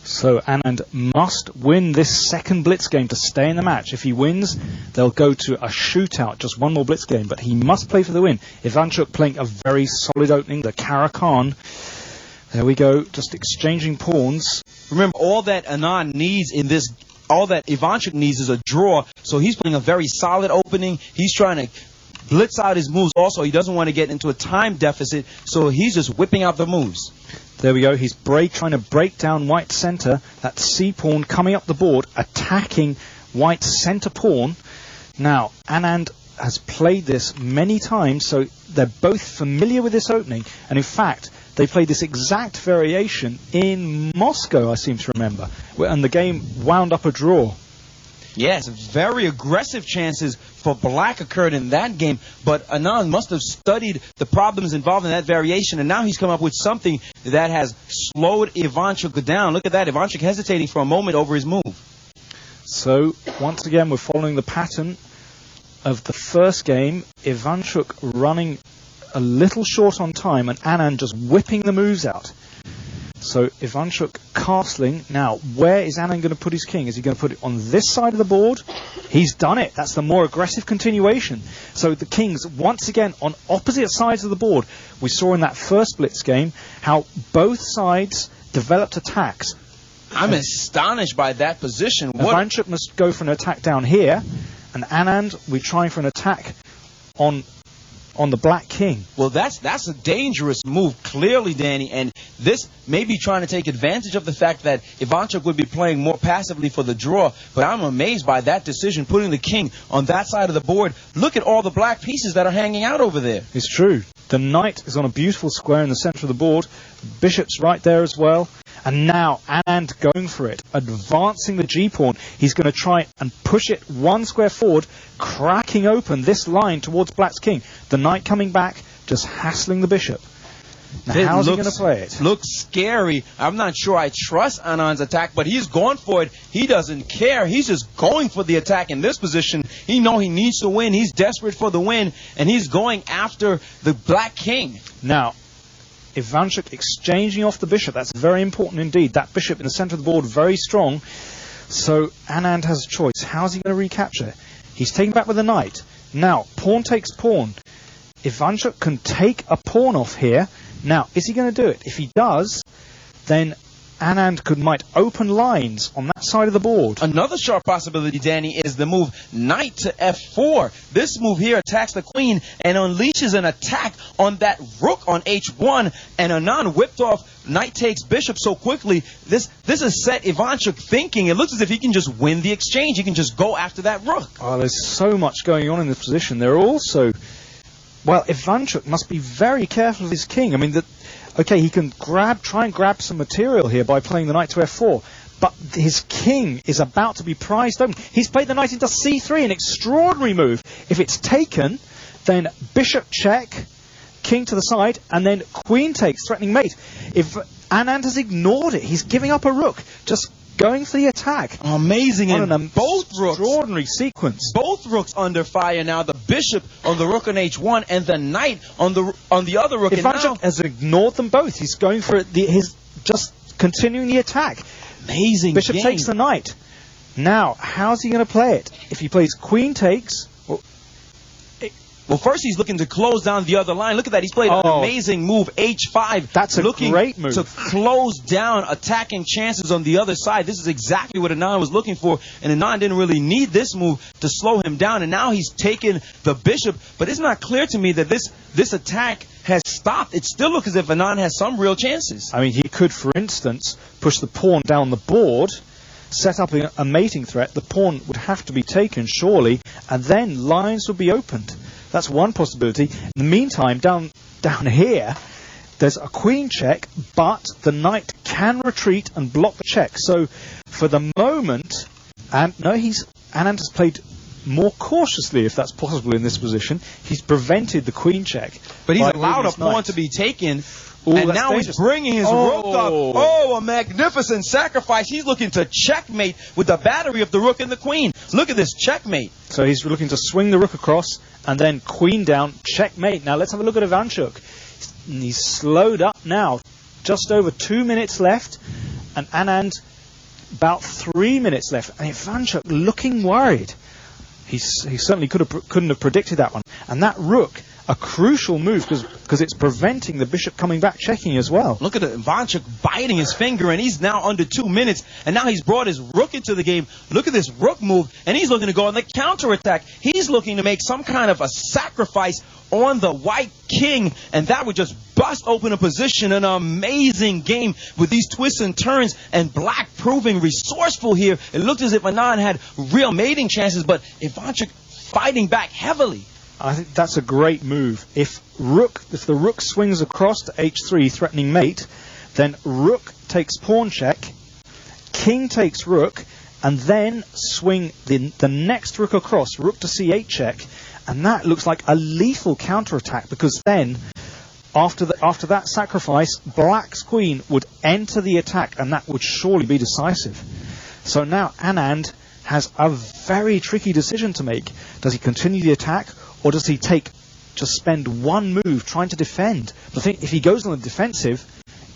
So Anand must win this second blitz game to stay in the match. If he wins, they'll go to a shootout, just one more blitz game, but he must play for the win. Ivanchuk playing a very solid opening, the Karakan. There we go, just exchanging pawns. Remember, all that Anand needs in this, all that Ivanchuk needs is a draw, so he's playing a very solid opening. He's trying to blitz out his moves also. He doesn't want to get into a time deficit, so he's just whipping out the moves. There we go. He's trying to break down white's center. That c-pawn coming up the board, attacking white's center pawn. Now, Anand has played this many times, so they're both familiar with this opening. And in fact, they played this exact variation in Moscow, I seem to remember. And the game wound up a draw. Yes, very aggressive chances for black occurred in that game, but Anand must have studied the problems involved in that variation, and now he's come up with something that has slowed Ivanchuk down. Look at that, Ivanchuk hesitating for a moment over his move. So, once again, we're following the pattern of the first game. Ivanchuk running a little short on time, and Anand just whipping the moves out. So Ivanchuk castling. Now, where is Anand going to put his king? Is he going to put it on this side of the board? He's done it. That's the more aggressive continuation. So the kings, once again, on opposite sides of the board. We saw in that first blitz game how both sides developed attacks. I'm astonished by that position. Ivanchuk must go for an attack down here, and Anand, we're trying for an attack on the black king. Well, that's a dangerous move, clearly, Danny, and this may be trying to take advantage of the fact that Ivanchuk would be playing more passively for the draw, but I'm amazed by that decision, putting the king on that side of the board. Look at all the black pieces that are hanging out over there. It's true. The knight is on a beautiful square in the center of the board. Bishop's right there as well. And now Anand going for it, advancing the g-pawn. He's going to try and push it one square forward, cracking open this line towards black's king. The knight coming back, just hassling the bishop. Now, how's he going to play it? Looks scary. I'm not sure I trust Anand's attack, but he's going for it. He doesn't care. He's just going for the attack in this position. He knows he needs to win. He's desperate for the win, and he's going after the black king. Now, Ivanchuk exchanging off the bishop. That's very important indeed. That bishop in the center of the board, very strong. So Anand has a choice. How's he going to recapture? He's taken back with the knight. Now, pawn takes pawn. Ivanchuk can take a pawn off here. Now, is he going to do it? If he does, then Anand might open lines on that side of the board. Another sharp possibility, Danny, is the move knight to f4. This move here attacks the queen and unleashes an attack on that rook on h1. And Anand whipped off knight takes bishop so quickly. This has set Ivanchuk thinking. It looks as if he can just win the exchange. He can just go after that rook. Oh, there's so much going on in this position. There are also... Well, Ivanchuk must be very careful of his king. I mean, okay, he can try and grab some material here by playing the knight to f4, but his king is about to be prized open. He's played the knight into c3, an extraordinary move. If it's taken, then bishop check, king to the side, and then queen takes, threatening mate. If Anand has ignored it, he's giving up a rook, just going for the attack. Amazing. And both rooks. Extraordinary sequence. Both rooks under fire now. The bishop on the rook on h1 and the knight on the other rook. Ivanchuk has ignored them both. He's going for his just continuing the attack. Amazing. Bishop game. takes the knight. Now, how's he going to play it? If he plays queen takes... Well, first he's looking to close down the other line. Look at that. He's played an amazing move, h5. That's a great move. To close down attacking chances on the other side. This is exactly what Anand was looking for. And Anand didn't really need this move to slow him down. And now he's taken the bishop. But it's not clear to me that this attack has stopped. It still looks as if Anand has some real chances. I mean, he could, for instance, push the pawn down the board, set up a mating threat. The pawn would have to be taken, surely, and then lines would be opened. That's one possibility. In the meantime, down here, there's a queen check, but the knight can retreat and block the check. So, for the moment, Anand has played more cautiously, if that's possible in this position. He's prevented the queen check. But he's allowed a pawn to be taken. Ooh, and now dangerous. He's bringing his rook up. Oh, a magnificent sacrifice. He's looking to checkmate with the battery of the rook and the queen. Look at this checkmate. So he's looking to swing the rook across and then queen down, checkmate. Now let's have a look at Ivanchuk. He's slowed up now. Just over 2 minutes left. And Anand About 3 minutes left, and Ivanchuk looking worried. He certainly couldn't have predicted that one. And that rook, a crucial move because it's preventing the bishop coming back checking as well. Look at Ivanchuk biting his finger, and he's now under 2 minutes, and now he's brought his rook into the game. Look at this rook move, and he's looking to go on the counterattack. He's looking to make some kind of a sacrifice on the white king, and that would just bust open a position. An amazing game with these twists and turns, and black proving resourceful here. It looked as if Anand had real mating chances, but Ivanchuk fighting back heavily. I think that's a great move. If the rook swings across to h3 threatening mate, then rook takes pawn check, king takes rook, and then swing the next rook across, rook to c8 check, and that looks like a lethal counterattack, because then after that sacrifice, black's queen would enter the attack, and that would surely be decisive. So now Anand has a very tricky decision to make. Does he continue the attack, or does he just spend one move trying to defend? I think if he goes on the defensive,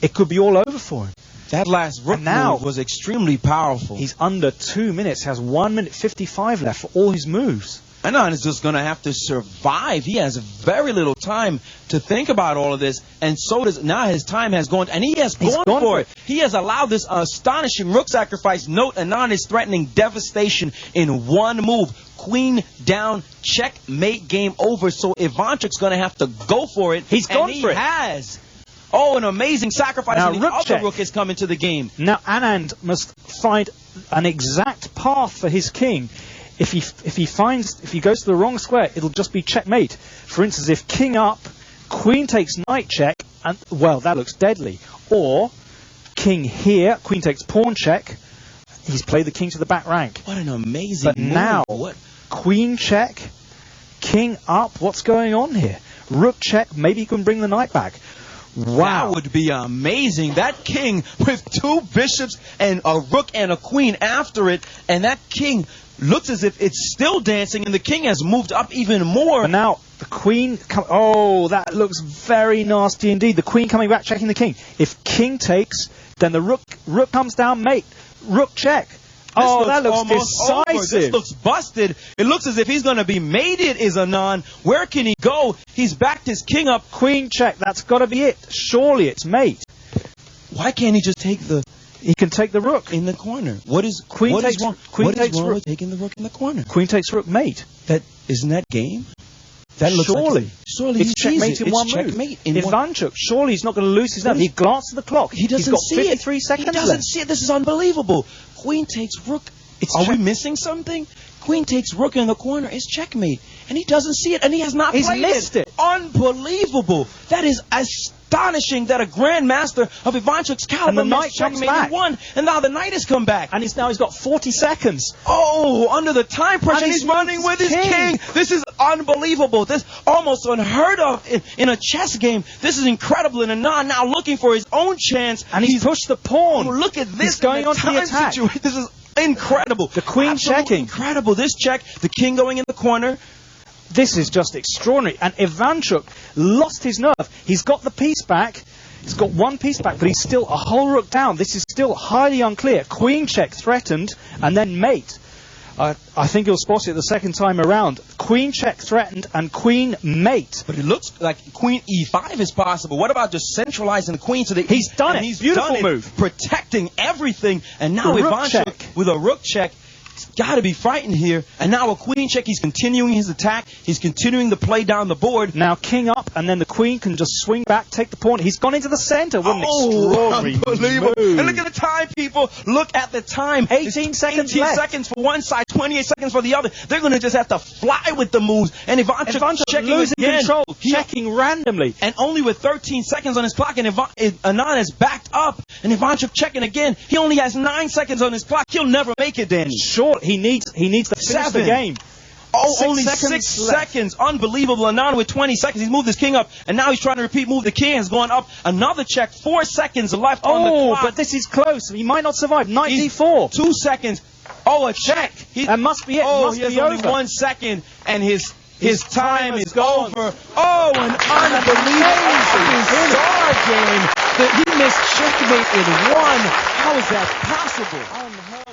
it could be all over for him. That last rook move was extremely powerful. He's under 2 minutes, has 1 minute 55 left for all his moves. Anand is just going to have to survive. He has very little time to think about all of this, and so does now his time has gone, and he has gone for it. He has allowed this astonishing rook sacrifice. Note, Anand is threatening devastation in one move. Queen down, checkmate, game over. So Ivanchuk's going to have to go for it. He's gone for it. He has. Oh, an amazing sacrifice. Now, and the other rook has come into the game. Now Anand must find an exact path for his king. If he goes to the wrong square, it'll just be checkmate. For instance, if king up, queen takes knight check, and well, that looks deadly. Or king here, queen takes pawn check. He's played the king to the back rank. What an amazing move. Now, queen check, king up. What's going on here? Rook check. Maybe he can bring the knight back. Wow. That would be amazing. That king with two bishops and a rook and a queen after it, and that king looks as if it's still dancing, and the king has moved up even more. But now the queen, oh, that looks very nasty indeed. The queen coming back, checking the king. If king takes, then the rook comes down, mate. Rook check. Oh, that looks decisive. This looks busted. It looks as if he's going to be mated, is Anand. Where can he go? He's backed his king up. Queen check. That's got to be it. Surely it's mate. Why can't he just take the... He can take the rook in the corner. What is wrong? What is wrong with taking the rook in the corner? Queen takes rook, mate. Isn't that game? That looks surely it's checkmate in one move. Ivanchuk, surely he's not going to lose his nerve. He glanced at the clock. He's got 53 seconds left. He doesn't see it. This is unbelievable. Queen takes rook. Are we missing something? Queen takes rook in the corner. It's checkmate. And he doesn't see it, and he has not played it. He's missed it. Unbelievable. That is astonishing that a Grandmaster of Ivanchuk's caliber, and the knight comes back. Won, and now the knight has come back. And he's got 40 seconds. Oh, under the time pressure, and he's running with his king. This is unbelievable. This almost unheard of in a chess game. This is incredible. And Anand now looking for his own chance. And he's pushed the pawn. Oh, look at this. He's going on to the attack. This is incredible. The queen checking. Incredible. This check. The king going in the corner. This is just extraordinary. And Ivanchuk lost his nerve. He's got the piece back. He's got one piece back, but he's still a whole rook down. This is still highly unclear. Queen check threatened, and then mate. I think he'll spot it the second time around. Queen check threatened, and queen mate. But it looks like queen e5 is possible. What about just centralizing the queen to the east? He's done it. He's beautiful done move. It, protecting everything. And now Ivanchuk with a rook check. He's got to be frightened here. And now a queen check. He's continuing his attack. He's continuing the play down the board. Now king up, and then the queen can just swing back, take the pawn. He's gone into the center. What an extraordinary unbelievable move. And look at the time, people. Look at the time. 18 seconds 18 left. seconds for one side, 28 seconds for the other. They're going to just have to fly with the moves. And Ivanchuk checking losing again. Control, checking randomly. And only with 13 seconds on his clock, and Anand is backed up. And Ivanchuk checking again. He only has 9 seconds on his clock. He'll never make it, Danny. Sure, he needs to finish the game. Oh, only 6 seconds. Unbelievable. Anand with 20 seconds. He's moved his king up, and now he's trying to repeat move. The king has gone up. Another check. 4 seconds left on the clock. Oh, but this is close. He might not survive. Knight d4. 2 seconds. Oh, a check. That must be it. Oh, he has only 1 second, and his time is over. Oh, an unbelievable star game. He missed checkmate in one. How How is that possible?